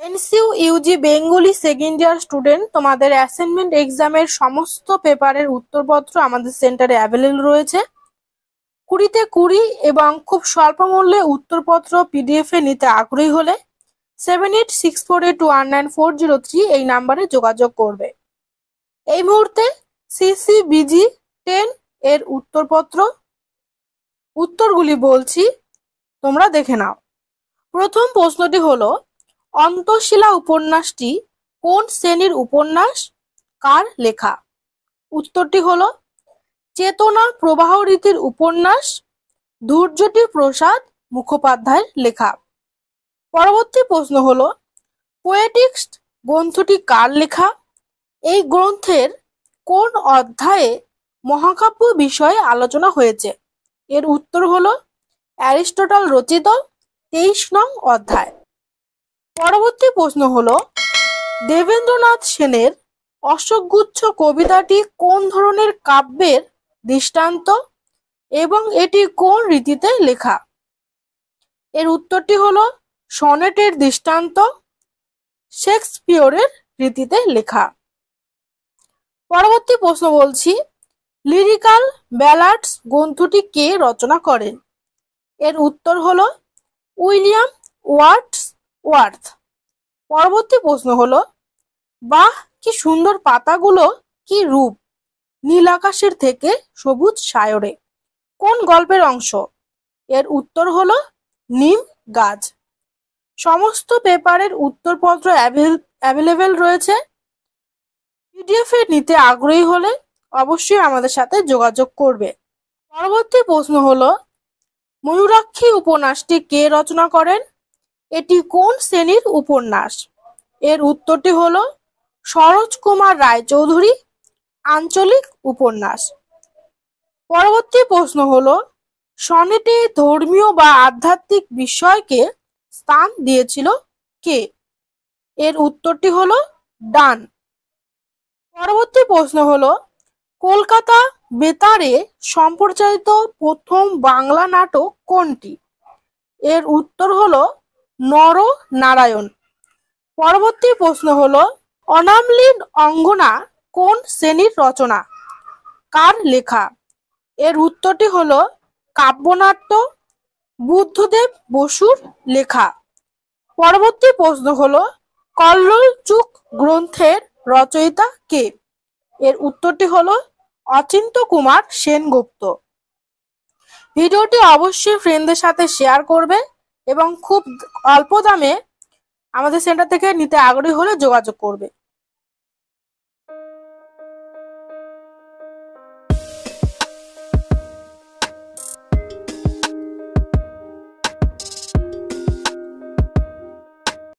NCU UG Bengali second year student, তোমাদের assignment এক্সামের সমস্ত পেপারের উত্তরপত্র আমাদের সেন্টারে অ্যাভেলেবল রয়েছে। 20-তে 20 এবং খুব স্বল্প মূল্যে উত্তরপত্র পিডিএফ এ নিতে আগ্রহী হলে 7864821940 এই নাম্বারে যোগাযোগ করবে। এই মুহূর্তে সিসিবিজি 10 এর উত্তরগুলি বলছি, তোমরা দেখে নাও। প্রথম প্রশ্নটি হলো, অন্তশীলা উপন্যাসটি কোন শ্রেণীর উপন্যাস, কার লেখা? উত্তরটি হলো চেতনা প্রবাহ রীতির উপন্যাস, ধৈর্যটি প্রসাদ মুখোপাধ্যায়ের লেখা। পরবর্তী প্রশ্ন হলো, পোয়েটিক্স গ্রন্থটি কার লেখা? এই গ্রন্থের কোন অধ্যায়ে মহাকাব্য বিষয়ে আলোচনা হয়েছে? এর উত্তর হলো অ্যারিস্টটল রচিত 23 নং অধ্যায়। পরবর্তী প্রশ্ন হলো, দেবেন্দ্রনাথ সেনের অশোকগুচ্ছ কবিতাটি কোন ধরনের কাব্যের দৃষ্টান্ত এবং এটি কোন রীতিতে লেখা? এর উত্তরটি হলো সনেটের দৃষ্টান্ত, শেক্সপিয়রের রীতিতে লেখা। পরবর্তী প্রশ্ন বলছি, লিরিক্যাল ব্যালাডস গ্রন্থটি কে রচনা করেন? এর উত্তর হলো উইলিয়াম ওয়ার্ডসওয়ার্থ। পরবর্তী প্রশ্ন হলো, বাহ কি সুন্দর পাতাগুলো, কি রূপ, নীল আকাশের থেকে সবুজ সায়রে কোন গল্পের অংশ? এর উত্তর হলো নিম গাছ। সমস্ত পেপারের উত্তরপত্র অ্যাভেলেবেল রয়েছে। পিডিএফ এ নিতে আগ্রহী হলে অবশ্যই আমাদের সাথে যোগাযোগ করবে। পরবর্তী প্রশ্ন হলো, ময়ূরাক্ষী উপন্যাসটি কে রচনা করেন? এটি কোন শ্রেণীর উপন্যাস? এর উত্তরটি হলো সরোজ কুমার রায়চৌধুরী, আঞ্চলিক উপন্যাস। পরবর্তী প্রশ্ন হলো, সনেটে ধর্মীয় বা আধ্যাত্মিক বিষয়কে স্থান দিয়েছিল কে? এর উত্তরটি হলো ডান। পরবর্তী প্রশ্ন হলো, কলকাতা বেতারে সম্প্রচারিত প্রথম বাংলা নাটক কোনটি? এর উত্তর হলো নরনারায়ণ। পরবর্তী প্রশ্ন হলো, অনামলীন অঙ্গনা কোন শ্রেণীর রচনা, কার লেখা? এর উত্তরটি হলো কাব্যনাট্য, বুদ্ধদেব বসুর লেখা। পরবর্তী প্রশ্ন হলো, কল্লোল-চূক গ্রন্থের রচয়িতা কে? এর উত্তরটি হলো অচিন্ত্য কুমার সেনগুপ্ত। ভিডিওটি অবশ্যই ফ্রেন্ডদের সাথে শেয়ার করবে এবং খুব অল্প দামে আমাদের সেন্টার থেকে নিতে আগ্রহী হলে যোগাযোগ করবে।